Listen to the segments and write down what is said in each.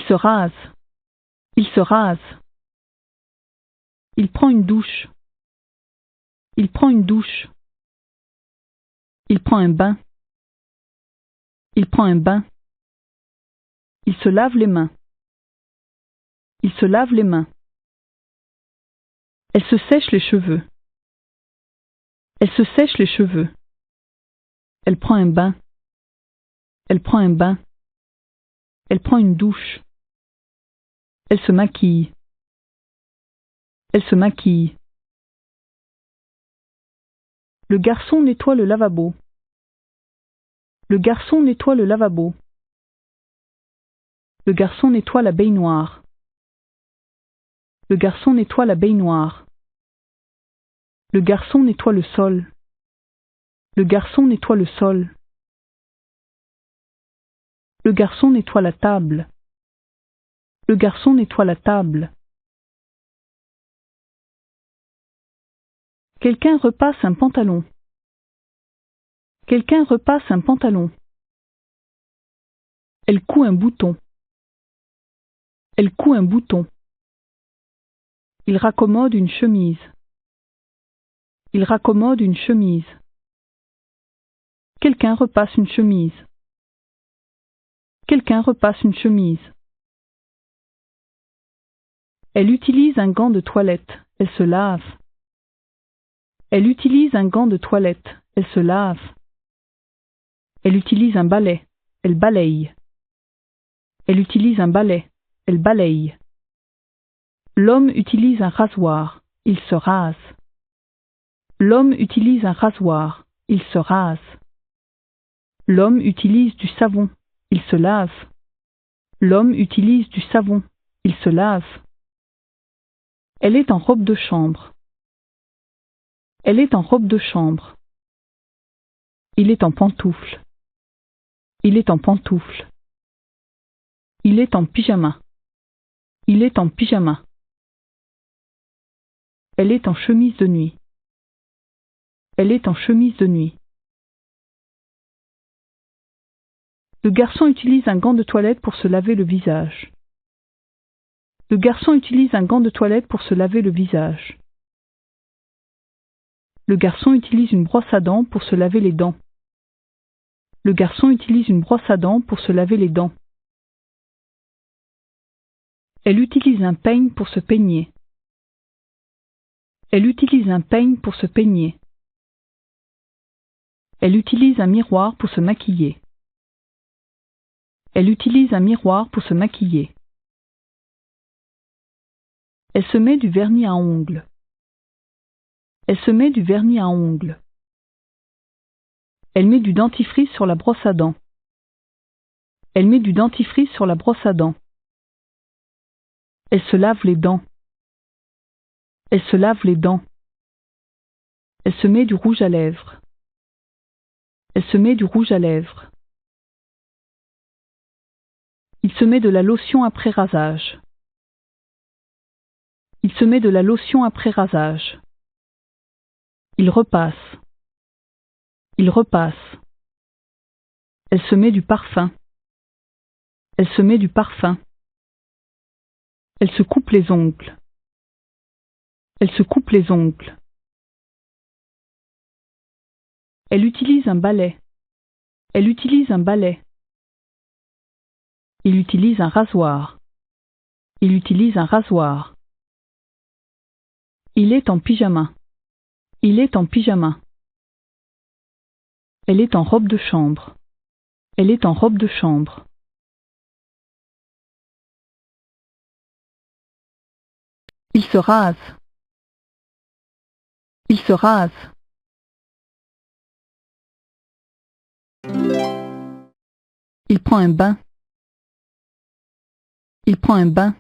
se rase. Il se rase. Il prend une douche. Il prend une douche. Il prend un bain. Il prend un bain. Il se lave les mains. Il se lave les mains. Elle se sèche les cheveux. Elle se sèche les cheveux. Elle prend un bain. Elle prend un bain. Elle prend une douche. Elle se maquille. Elle se maquille. Le garçon nettoie le lavabo. Le garçon nettoie le lavabo. Le garçon nettoie la baignoire. Le garçon nettoie la baignoire. Le garçon nettoie le sol. Le garçon nettoie le sol. Le garçon nettoie la table. Le garçon nettoie la table. Quelqu'un repasse un pantalon. Quelqu'un repasse un pantalon. Elle coud un bouton. Elle coud un bouton. Il raccommode une chemise. Il raccommode une chemise. Quelqu'un repasse une chemise. Quelqu'un repasse une chemise. Elle utilise un gant de toilette. Elle se lave. Elle utilise un gant de toilette. Elle se lave. Elle utilise un balai. Elle balaye. Elle utilise un balai. Elle balaye. L'homme utilise un rasoir. Il se rase. L'homme utilise un rasoir. Il se rase. L'homme utilise du savon. Il se lave. L'homme utilise du savon. Il se lave. Elle est en robe de chambre. Elle est en robe de chambre. Il est en pantoufles. Il est en pantoufles. Il est en pyjama. Il est en pyjama. Elle est en chemise de nuit. Elle est en chemise de nuit. Le garçon utilise un gant de toilette pour se laver le visage. Le garçon utilise un gant de toilette pour se laver le visage. Le garçon utilise une brosse à dents pour se laver les dents. Le garçon utilise une brosse à dents pour se laver les dents. Elle utilise un peigne pour se peigner. Elle utilise un peigne pour se peigner. Elle utilise un miroir pour se maquiller. Elle utilise un miroir pour se maquiller. Elle se met du vernis à ongles. Elle se met du vernis à ongles. Elle met du dentifrice sur la brosse à dents. Elle met du dentifrice sur la brosse à dents. Elle se lave les dents. Elle se lave les dents. Elle se met du rouge à lèvres. Elle se met du rouge à lèvres. Il se met de la lotion après rasage. Il se met de la lotion après rasage. Il repasse. Il repasse. Elle se met du parfum. Elle se met du parfum. Elle se coupe les ongles. Elle se coupe les ongles. Elle utilise un balai. Elle utilise un balai. Il utilise un rasoir. Il utilise un rasoir. Il est en pyjama. Il est en pyjama. Elle est en robe de chambre. Elle est en robe de chambre. Il se rase. Il se rase. Il prend un bain. Il prend un bain.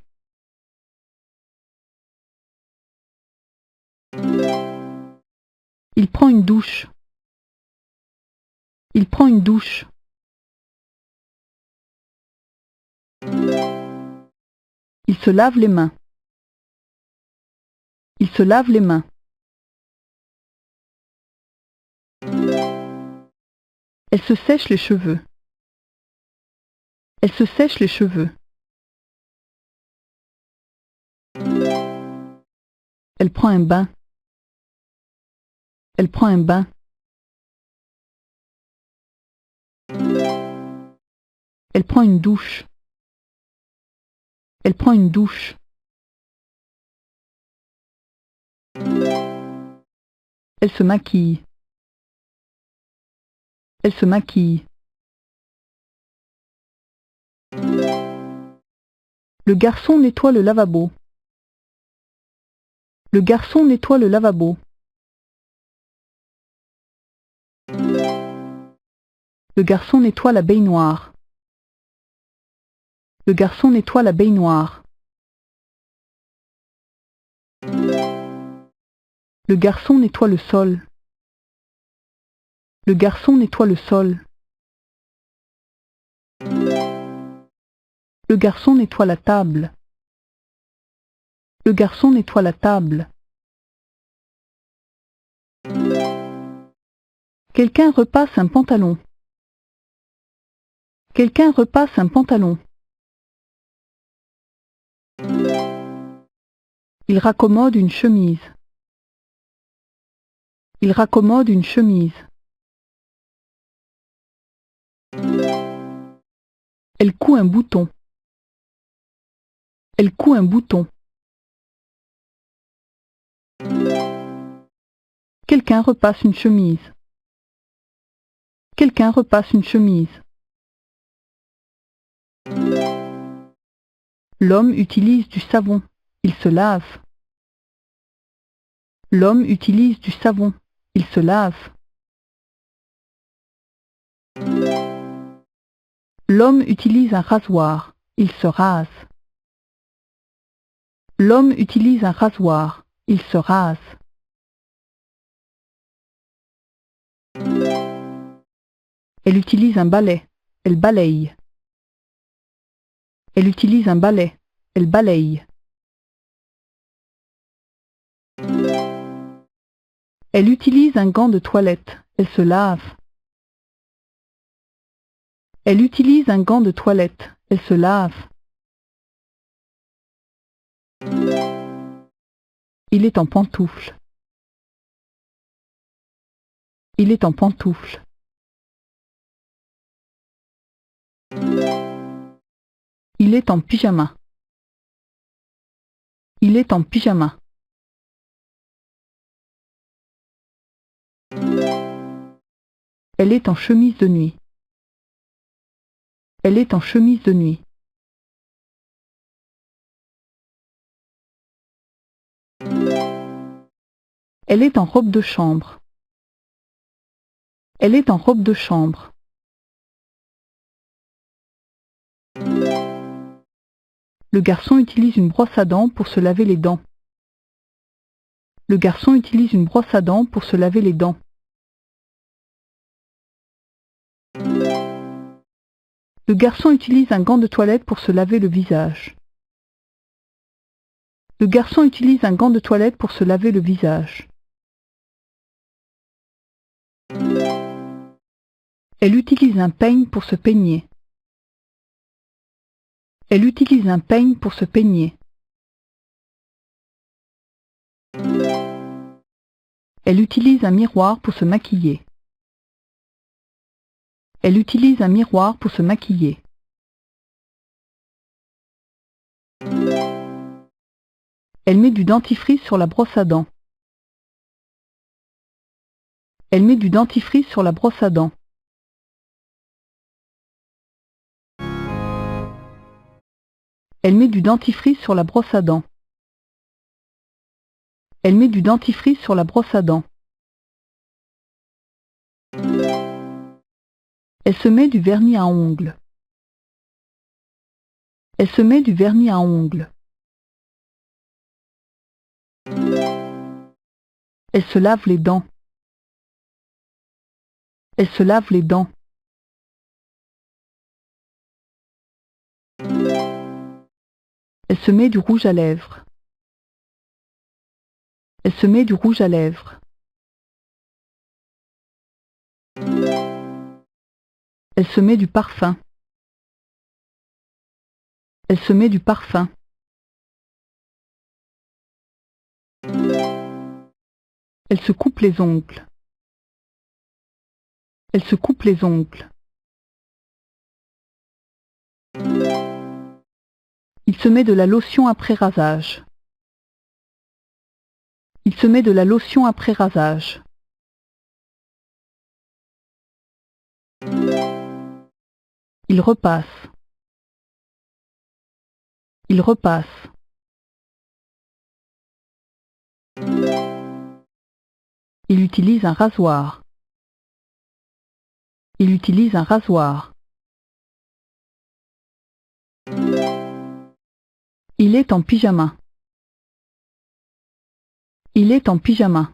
Il prend une douche. Il prend une douche. Il se lave les mains. Il se lave les mains. Elle se sèche les cheveux. Elle se sèche les cheveux. prend un bain. Elle prend un bain. Elle prend une douche. Elle prend une douche. Elle se maquille. Elle se maquille. Le garçon nettoie le lavabo. Le garçon nettoie le lavabo. Le garçon nettoie la baignoire. Le garçon nettoie la baignoire. Le garçon nettoie le sol. Le garçon nettoie le sol. Le garçon nettoie la table. Le garçon nettoie la table. Quelqu'un repasse un pantalon. Quelqu'un repasse un pantalon. Il raccommode une chemise. Il raccommode une chemise. Elle coud un bouton. Elle coud un bouton. Quelqu'un repasse une chemise. Quelqu'un repasse une chemise. L'homme utilise du savon. Il se lave. L'homme utilise du savon. Il se lave. L'homme utilise un rasoir. Il se rase. L'homme utilise un rasoir. Il se rase. Elle utilise un balai. Elle balaye. Elle utilise un balai. Elle balaye. Elle utilise un gant de toilette. Elle se lave. Elle utilise un gant de toilette. Elle se lave. Il est en pantoufles. Il est en pantoufles. Il est en pyjama. Il est en pyjama. Elle est en chemise de nuit. Elle est en chemise de nuit. Elle est en robe de chambre. Elle est en robe de chambre. Le garçon utilise une brosse à dents pour se laver les dents. Le garçon utilise une brosse à dents pour se laver les dents. Le garçon utilise un gant de toilette pour se laver le visage. Le garçon utilise un gant de toilette pour se laver le visage. Elle utilise un peigne pour se peigner. Elle utilise un peigne pour se peigner. Elle utilise un miroir pour se maquiller. Elle utilise un miroir pour se maquiller. Elle met du dentifrice sur la brosse à dents. Elle met du dentifrice sur la brosse à dents. Elle met du dentifrice sur la brosse à dents. Elle met du dentifrice sur la brosse à dents. Elle se met du vernis à ongles. Elle se met du vernis à ongles. Elle se lave les dents. Elle se lave les dents. Elle se met du rouge à lèvres. Elle se met du rouge à lèvres. Elle se met du parfum. Elle se met du parfum. Elle se coupe les ongles. Elle se coupe les ongles. Il se met de la lotion après rasage. Il se met de la lotion après rasage. Il repasse. Il repasse. Il utilise un rasoir. Il utilise un rasoir. Il est en pyjama. Il est en pyjama.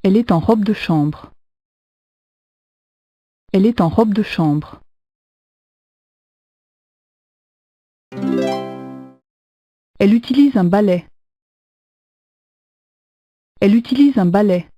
Elle est en robe de chambre. Elle est en robe de chambre. Elle utilise un balai. Elle utilise un balai.